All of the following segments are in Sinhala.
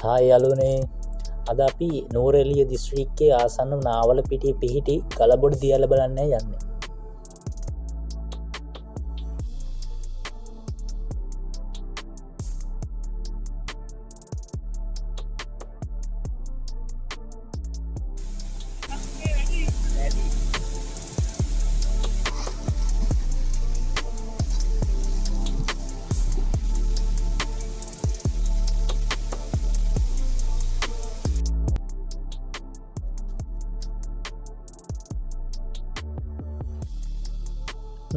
හායි යාළුවනේ, අද අපි නූරඑළිය දිස්ත්‍රික්කයේ ආසන්න නාවලපිටිය පිහිටි ගලබොඩ දියැල බලන්න යන්නේ.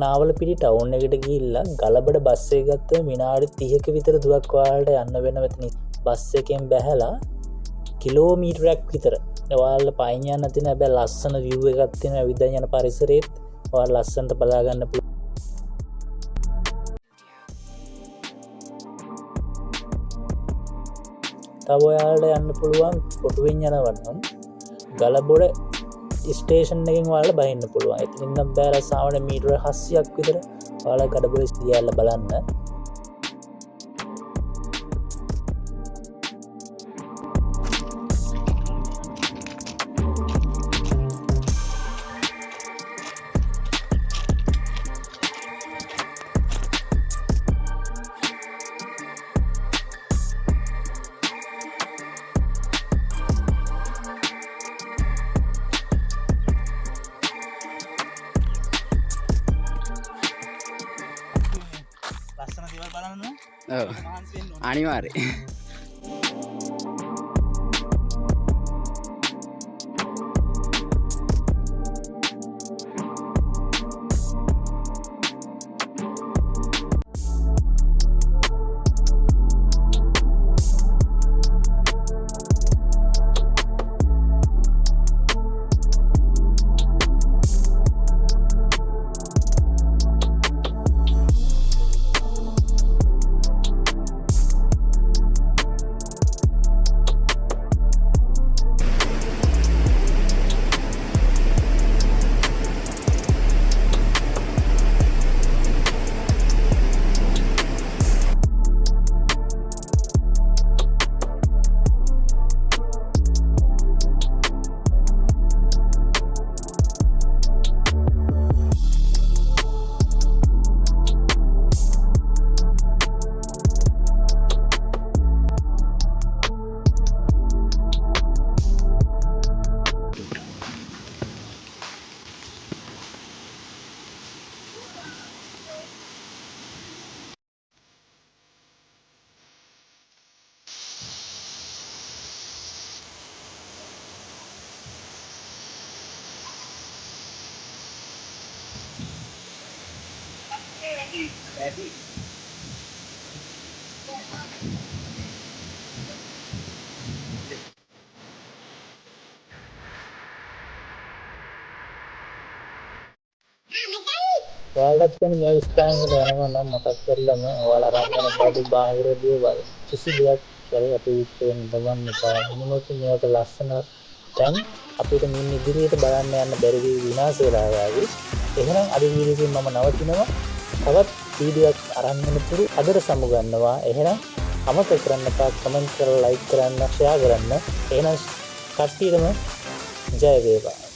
නාවලපිටි ටවුන් එකට ගිහිල්ලා ගලබඩ බස් එක ගත්තම විනාඩි 30ක විතර දුරක් ඔයාලට යන්න වෙන මෙතන බස් එකෙන් බැහැලා කිලෝමීටරයක් විතර ඔයාලා පයින් යන්න තියෙන හැබැයි ලස්සන view එකක් තියෙන ඇවිදන් යන පරිසරෙත් ඔයාලා ලස්සනට බලා ගන්න පුළුවන්. තව ඔයාලට යන්න පුළුවන් කොටුවෙන් යනවනම් ගලබොඩ ස්ටේෂන් එකෙන් ඔයාලට බහින්න පුළුවන්. එතනින් නම් බෑලා සාමාන්‍ය මීටර 700ක් විතර ඔයාලා ගලබොඩ දියැල බලන්න. ලස්සන දේවල් බලන්න අනිවාර්ය ඔයාලත් කියන මේ ස්ථානවල යනවා නම් මතක් කරලම ඔයාලා රාජ්‍යන පොඩි බාහිර දේවල් කිසි දෙයක් කරේ අපි ඉතින් බලන්න බෑ. මොනවද මේක ලස්සන දැන් අපිට මින් ඉදිරියට බලන්න යන්න බැරි විනාශ වෙලා යාවි. එහෙනම් අද වීඩියෝ එකෙන් මම නවතිනවා. තවත් වීඩියෝ එකක් අරන් යනතුරු අදට සමුගන්නවා. එහෙනම් අමතක කරන්න එපා කමෙන්ට් කරලා ලයික් කරන්න ෂෙයා කරන්න. එහෙනම් කට්ටියටම ජය වේවා.